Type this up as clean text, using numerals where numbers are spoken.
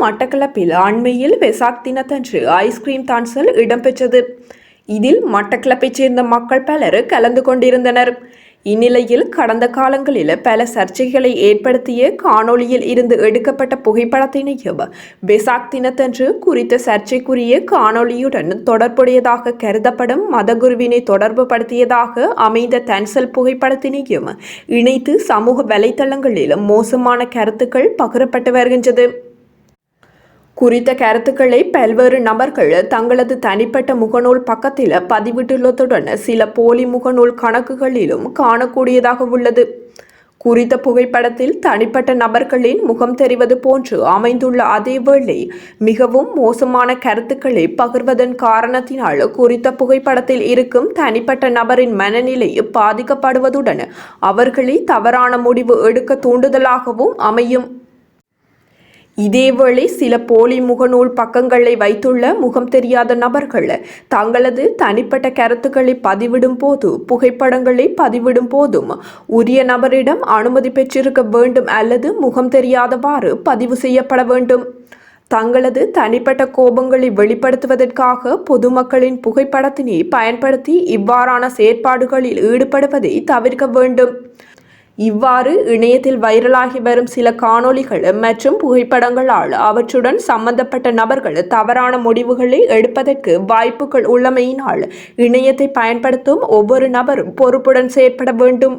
மட்டக்களப்பில் அண்மையில் வெசாக் தினத்தன்று ஐஸ்கிரீம் தான்சல் இடம்பெற்றது. இதில் மட்டக்களப்பைச் சேர்ந்த மக்கள் பலர் கலந்து கொண்டிருந்தனர். இந்நிலையில் கடந்த காலங்களில் பல சர்ச்சைகளை ஏற்படுத்திய காணொளியில் இருந்து எடுக்கப்பட்ட புகைப்படத்தினையும் வெசாக் தினத்தன்று குறித்த சர்ச்சைக்குரிய காணொளியுடன் தொடர்புடையதாக கருதப்படும் மதகுருவினை தொடர்பு படுத்தியதாக அமைந்த தன்சல் புகைப்படத்தினையும் இணைத்து சமூக வலைதளங்களில் மோசமான கருத்துக்கள் பகிரப்பட்டு வருகின்றது. குறித்த கருத்துக்களை பல்வேறு நபர்கள் தங்களது தனிப்பட்ட முகநூல் பக்கத்தில் பதிவிட்டுள்ளதுடன் சில போலி முகநூல் கணக்குகளிலும் காணக்கூடியதாக உள்ளது. குறித்த புகைப்படத்தில் தனிப்பட்ட நபர்களின் முகம் தெரிவது போன்று அமைந்துள்ள அதேவேளை மிகவும் மோசமான கருத்துக்களை பகிர்வதன் காரணத்தினால் குறித்த புகைப்படத்தில் இருக்கும் தனிப்பட்ட நபரின் மனநிலை பாதிக்கப்படுவதுடன் அவர்களை தவறான முடிவு எடுக்க தூண்டுதலாகவும் அமையும். இதேவேளை சில போலி முகநூல் பக்கங்களை வைத்துள்ள முகம் தெரியாத நபர்கள் தங்களது தனிப்பட்ட கருத்துக்களை பதிவிடும் போது புகைப்படங்களை பதிவிடும் போதும் உரிய நபரிடம் அனுமதி பெற்றிருக்க வேண்டும் அல்லது முகம் தெரியாதவாறு பதிவு செய்யப்பட வேண்டும். தங்களது தனிப்பட்ட கோபங்களை வெளிப்படுத்துவதற்காக பொதுமக்களின் புகைப்படத்தினை பயன்படுத்தி இவ்வாறான செயற்பாடுகளில் ஈடுபடுவதை தவிர்க்க வேண்டும். இவ்வாறு இணையத்தில் வைரலாகி வரும் சில காணொளிகள் மற்றும் புகைப்படங்களால் அவற்றுடன் சம்பந்தப்பட்ட நபர்கள் தவறான முடிவுகளை எடுப்பதற்கு வாய்ப்புகள் உள்ளமையினால் இணையத்தை பயன்படுத்தும் ஒவ்வொரு நபரும் பொறுப்புடன் செயற்பட வேண்டும்.